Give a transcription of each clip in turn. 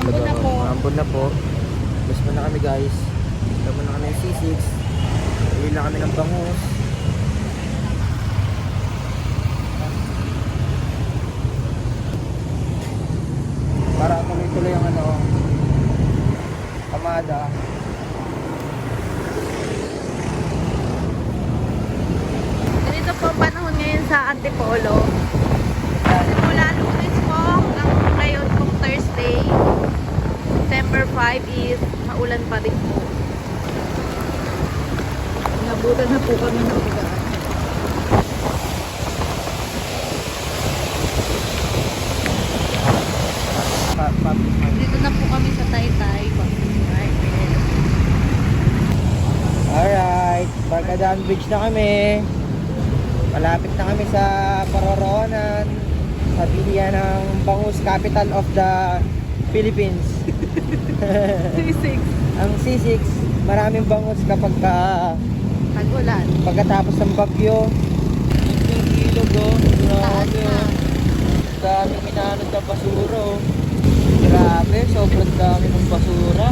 Ambon na po. Ambon na po. Bus mo na kami guys. Tama na kami ng C6. Bili na kami ng bangus. Para tuloy-tuloy ang ano, kamada. Ganito po ang panahon ngayon sa Antipolo. Simula Lunes po hanggang ngayon pong Thursday, September 5 is maulan pa rin po. Nabutan na po kami ng ulan. Dito na po kami sa Taytay. Alright, Barkadaan Bridge na kami. Malapit na kami sa Paroroonan. Sa bilihan ng bangus, capital of the Philippines. C6. Ang C6, maraming bangus kapag Tag-ulan. pagkatapos ng bagyo. Yung ilog oh. Taas Grabe na. oh. Daming minanod na basura oh. Grabe, sobrang dami ng basura.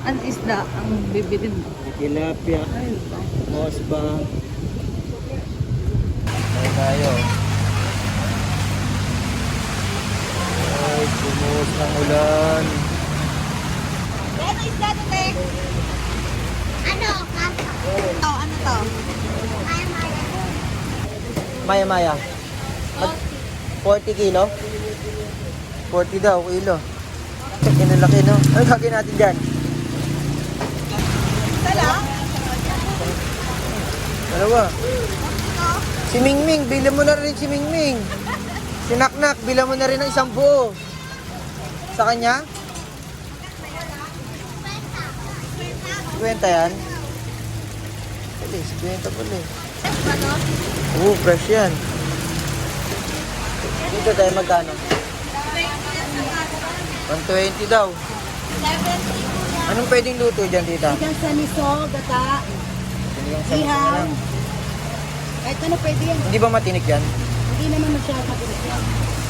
Ang isda ang bibilin mo. Tilapia, mosba. Ay tayo. Ay, bumuhos ng ulan. Ano isda to, te? Ano? Ito, ano to? Maya. 40 kilo? 40 daw, kilo. Yan ang laki, no? Ano gagawin natin dyan? Tala? Dalawa. Si Mingming, bilang mo na rin si Mingming. Si Naknak, bilang mo na rin ng isang buo. Sa kanya? 50 yan? Pwede, 50 pala eh. Ano? Oo, fresh yan. Dito tayo magkano? 120 daw. 70. Anong pwedeng luto dyan, tita? Ikan sa niso, gata, Sinigang sa na ihaw. lang. Kahit ano pwede yan. Hindi ba matinik yan? Hindi naman masyadong mabilis yan.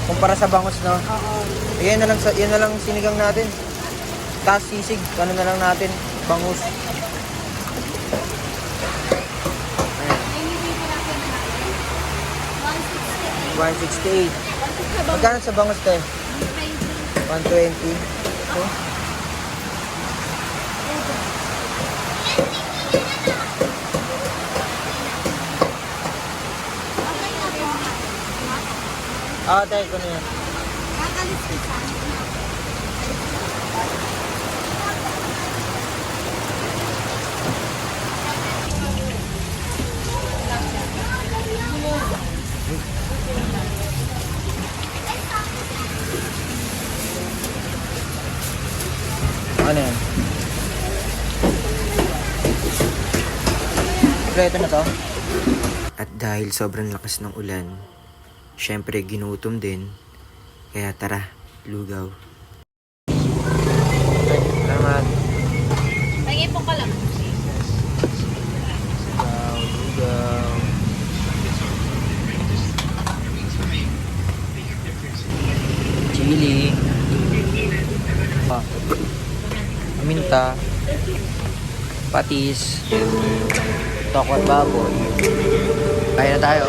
Kumpara sa bangus, no? Oo. Yan na lang sinigang natin. Tapos sisig, ano na lang natin, bangus. $168. Magkano sa bangus tayo? 120. Okay. Tayo ko na yan. Ano yan? Kompleto na to? At dahil sobrang lakas ng ulan, syempre ginutom din. Kaya tara, lugaw. Salamat. Nangipon ka lang. Lugaw. Chili. Minta. Patis. Tokwa baboy. Kaya na tayo.